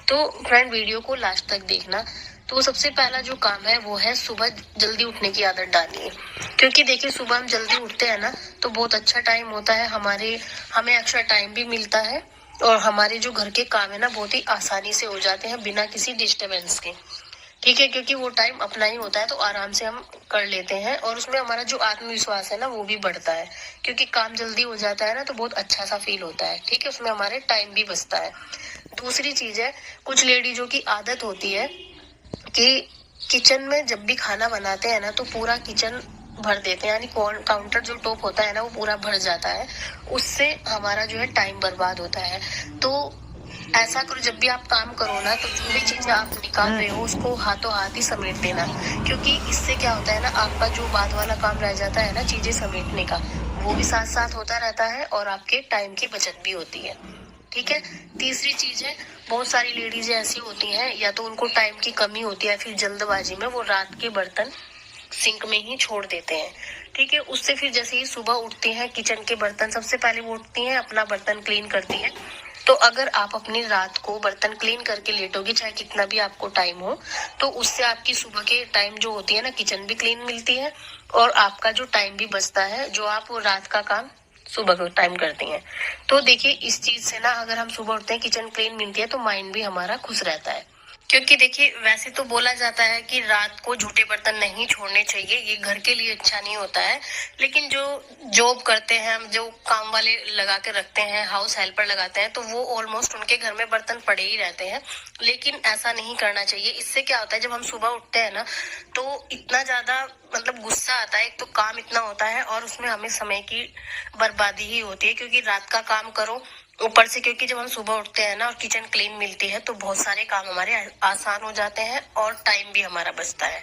तो friend video को last तक देखना। तो सबसे पहला जो काम है वो है सुबह जल्दी उठने की आदत डालिए, क्योंकि देखिए सुबह हम जल्दी उठते हैं ना तो बहुत अच्छा टाइम होता है, हमें एक्स्ट्रा टाइम भी मिलता है और हमारे जो घर के काम है ना बहुत ही आसानी से हो जाते हैं बिना किसी डिस्टरबेंस के। ठीक है, क्योंकि वो टाइम अपना ही होता है तो आराम से हम कर लेते हैं और उसमें हमारा जो आत्मविश्वास है ना वो भी बढ़ता है, क्योंकि काम जल्दी हो जाता है ना तो बहुत अच्छा सा फील होता है। ठीक है, उसमें हमारे टाइम भी बचता है। दूसरी चीज है, कुछ लेडीजों की आदत होती है कि किचन में जब भी खाना बनाते हैं ना तो पूरा किचन भर देते हैं, यानी काउंटर जो टॉप होता है ना वो पूरा भर जाता है, उससे हमारा जो है टाइम बर्बाद होता है। तो ऐसा करो, जब भी आप काम करो ना तो जो भी चीजें आप निकाल रहे हो उसको हाथों हाथ ही समेट देना, क्योंकि इससे क्या होता है ना आपका जो बाद वाला काम रह जाता है ना चीजें समेटने का, वो भी साथ साथ होता रहता है और आपके टाइम की बचत भी होती है। ठीक है। तीसरी चीज है, बहुत सारी लेडीज ऐसी होती हैं या तो उनको टाइम की कमी होती है, फिर जल्दबाजी में वो रात के बर्तन सिंक में ही छोड़ देते हैं। ठीक है, उससे फिर जैसे ही सुबह उठती हैं किचन के बर्तन सबसे पहले वो उठती हैं अपना बर्तन क्लीन करती हैं। तो अगर आप अपनी रात को बर्तन क्लीन करके लेटोगे चाहे कितना भी आपको टाइम हो, तो उससे आपकी सुबह के टाइम जो होती है ना किचन भी क्लीन मिलती है और आपका जो टाइम भी बचता है जो आप वो रात का काम सुबह को टाइम करती हैं। तो देखिए इस चीज से ना अगर हम सुबह उठते हैं किचन क्लीन मिलती है तो माइंड भी हमारा खुश रहता है। क्योंकि देखिए वैसे तो बोला जाता है कि रात को झूठे बर्तन नहीं छोड़ने चाहिए, ये घर के लिए अच्छा नहीं होता है, लेकिन जो जॉब करते हैं हम, जो काम वाले लगा के रखते हैं, हाउस हेल्पर लगाते हैं, तो वो ऑलमोस्ट उनके घर में बर्तन पड़े ही रहते हैं। लेकिन ऐसा नहीं करना चाहिए। इससे क्या होता है जब हम सुबह उठते हैं ना तो इतना ज्यादा मतलब गुस्सा आता है, एक तो काम इतना होता है और उसमें हमें समय की बर्बादी ही होती है, क्योंकि रात का काम करो ऊपर से, क्योंकि जब हम सुबह उठते हैं ना और किचन क्लीन मिलती है तो बहुत सारे काम हमारे आसान हो जाते हैं और टाइम भी हमारा बचता है।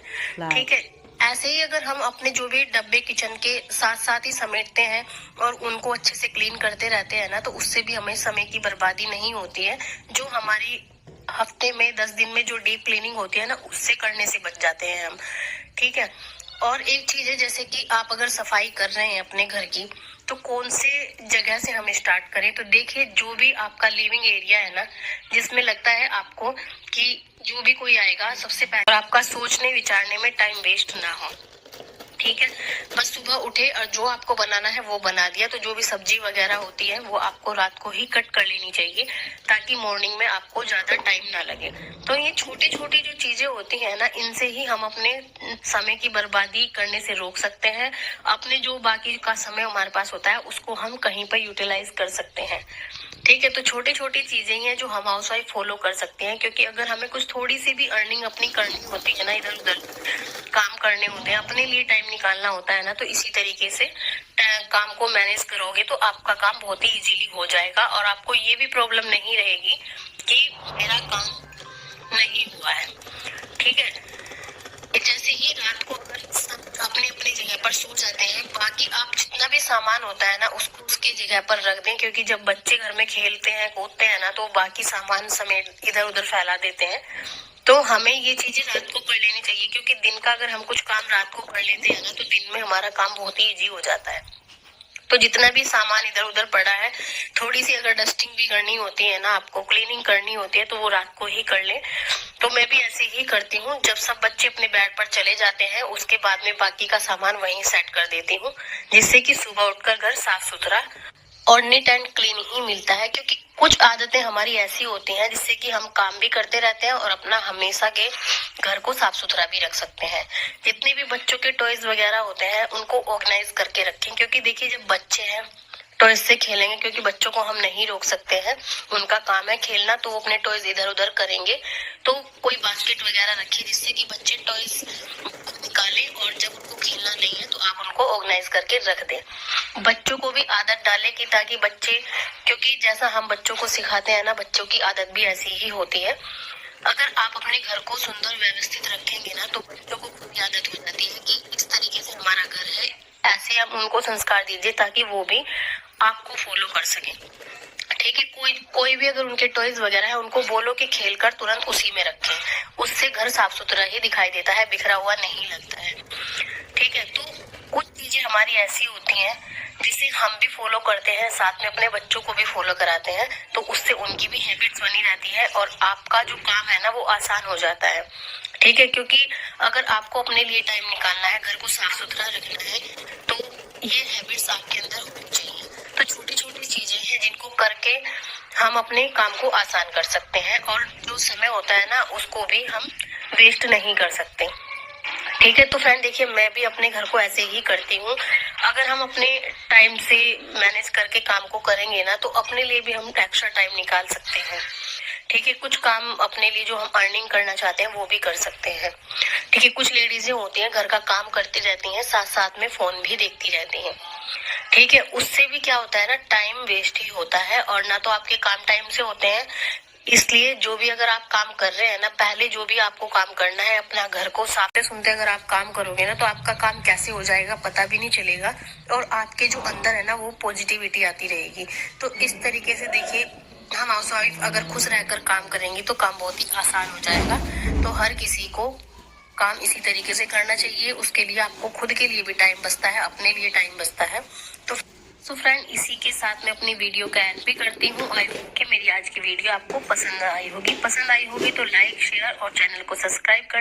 ठीक है, ऐसे ही अगर हम अपने जो भी डब्बे किचन के साथ साथ ही समेटते हैं और उनको अच्छे से क्लीन करते रहते हैं ना तो उससे भी हमें समय की बर्बादी नहीं होती है, जो हमारी हफ्ते में 10 दिन में जो डीप क्लीनिंग होती है ना उससे करने से बच जाते हैं हम। ठीक है, और एक चीज है जैसे कि आप अगर सफाई कर रहे हैं अपने घर की तो कौन से जगह से हमें स्टार्ट करें। तो देखिए जो भी आपका लिविंग एरिया है ना जिसमें लगता है आपको कि जो भी कोई आएगा सबसे पहले आपका सोचने विचारने में टाइम वेस्ट ना हो। ठीक है, बस सुबह उठे और जो आपको बनाना है वो बना दिया, तो जो भी सब्जी वगैरह होती है वो आपको रात को ही कट कर लेनी चाहिए ताकि मॉर्निंग में आपको ज्यादा टाइम ना लगे। तो ये छोटी छोटी जो चीजें होती है ना इनसे ही हम अपने समय की बर्बादी करने से रोक सकते हैं। अपने जो बाकी का समय हमारे पास होता है उसको हम कहीं पर यूटिलाइज कर सकते हैं। ठीक है, तो छोटी छोटी चीजें ही हैं जो हम हाउस वाइफ फॉलो कर सकते हैं, क्योंकि अगर हमें कुछ थोड़ी सी भी अर्निंग अपनी करनी होती है ना, इधर उधर काम करने होते हैं, अपने लिए टाइम निकालना होता है ना, तो इसी तरीके से काम को मैनेज करोगे तो आपका काम बहुत ही इजीली हो जाएगा और आपको ये भी प्रॉब्लम नहीं रहेगी कि मेरा काम नहीं हुआ है। ठीक है, जैसे ही रात को अगर सब अपने अपनी जगह पर सो जाते हैं, बाकी आप जितना भी सामान होता है ना उसको उसकी जगह पर रख दें, क्योंकि जब बच्चे घर में खेलते हैं कूदते हैं ना तो बाकी सामान समेट इधर उधर फैला देते हैं। तो हमें ये चीजें रात को कर लेनी चाहिए, क्योंकि दिन का अगर हम कुछ काम रात को कर लेते हैं ना तो दिन में हमारा काम बहुत ही इजी हो जाता है। तो जितना भी सामान इधर उधर पड़ा है, थोड़ी सी अगर डस्टिंग भी करनी होती है ना, आपको क्लीनिंग करनी होती है तो वो रात को ही कर ले। तो मैं भी ऐसे ही करती हूँ, जब सब बच्चे अपने बेड पर चले जाते हैं उसके बाद में बाकी का सामान वहीं सेट कर देती हूँ, जिससे कि सुबह उठकर घर साफ सुथरा और नीट एंड क्लीन ही मिलता है। क्योंकि कुछ आदतें हमारी ऐसी होती हैं जिससे कि हम काम भी करते रहते हैं और अपना हमेशा के घर को साफ सुथरा भी रख सकते हैं। जितने भी बच्चों के टॉयज वगैरह होते हैं उनको ऑर्गेनाइज करके रखें, क्योंकि देखिए जब बच्चे हैं टॉयज से खेलेंगे, क्योंकि बच्चों को हम नहीं रोक सकते हैं, उनका काम है खेलना, तो वो अपने टॉयज इधर उधर करेंगे। तो कोई बास्केट वगैरह रखिए जिससे कि बच्चे टॉयज निकालें और जब उनको खेलना नहीं है तो आप उनको ऑर्गेनाइज करके रख दें। बच्चों को भी आदत डालें कि ताकि बच्चे, क्योंकि जैसा हम बच्चों को सिखाते हैं ना बच्चों की आदत भी ऐसी ही होती है। अगर आप अपने घर को सुंदर व्यवस्थित रखेंगे ना तो बच्चों को खुद आदत हो जाती है कि इस तरीके से हमारा घर है, ऐसे आप उनको संस्कार दीजिए ताकि वो भी आपको फॉलो कर सके। ठीक है, कोई भी अगर उनके टॉयज वगैरह है उनको बोलो कि खेलकर तुरंत उसी में रखें, उससे घर साफ सुथरा ही दिखाई देता है, बिखरा हुआ नहीं लगता है। ठीक है, तो कुछ चीजें हमारी ऐसी होती हैं जिसे हम भी फॉलो करते हैं, साथ में अपने बच्चों को भी फॉलो कराते हैं, तो उससे उनकी भी हैबिट्स बनी रहती है और आपका जो काम है ना वो आसान हो जाता है। ठीक है, क्योंकि अगर आपको अपने लिए टाइम निकालना है, घर को साफ सुथरा रखना है, तो ये हैबिट्स आपके अंदर होनी चाहिए। तो छोटी छोटी चीजें हैं जिनको करके हम अपने काम को आसान कर सकते हैं और जो समय होता है ना उसको भी हम वेस्ट नहीं कर सकते। ठीक है, तो फ्रेंड देखिए, मैं भी अपने घर को ऐसे ही करती हूँ। अगर हम अपने टाइम से मैनेज करके काम को करेंगे ना तो अपने लिए भी हम एक्स्ट्रा टाइम निकाल सकते हैं। ठीक है, कुछ काम अपने लिए जो हम अर्निंग करना चाहते हैं वो भी कर सकते हैं। ठीक है, कुछ लेडीजें होती हैं घर का काम करती रहती हैं, साथ साथ में फोन भी देखती रहती हैं। ठीक है, उससे भी क्या होता है ना, टाइम वेस्ट ही होता है और ना तो आपके काम टाइम से होते हैं। इसलिए जो भी अगर आप काम कर रहे हैं ना, पहले जो भी आपको काम करना है, अपना घर को साफ सुनते अगर आप काम करोगे ना तो आपका काम कैसे हो जाएगा पता भी नहीं चलेगा और आपके जो अंदर है ना वो पॉजिटिविटी आती रहेगी। तो इस तरीके से देखिए, हम हाउस वाइफ अगर खुश रहकर काम करेंगे तो काम बहुत ही आसान हो जाएगा। तो हर किसी को काम इसी तरीके से करना चाहिए। उसके लिए आपको खुद के लिए भी टाइम बचता है, अपने लिए टाइम बचता है। तो फ्रेंड, इसी के साथ मैं अपनी वीडियो का एंड भी करती हूँ। आई होप कि मेरी आज की वीडियो आपको पसंद आई होगी तो लाइक, शेयर और चैनल को सब्सक्राइब कर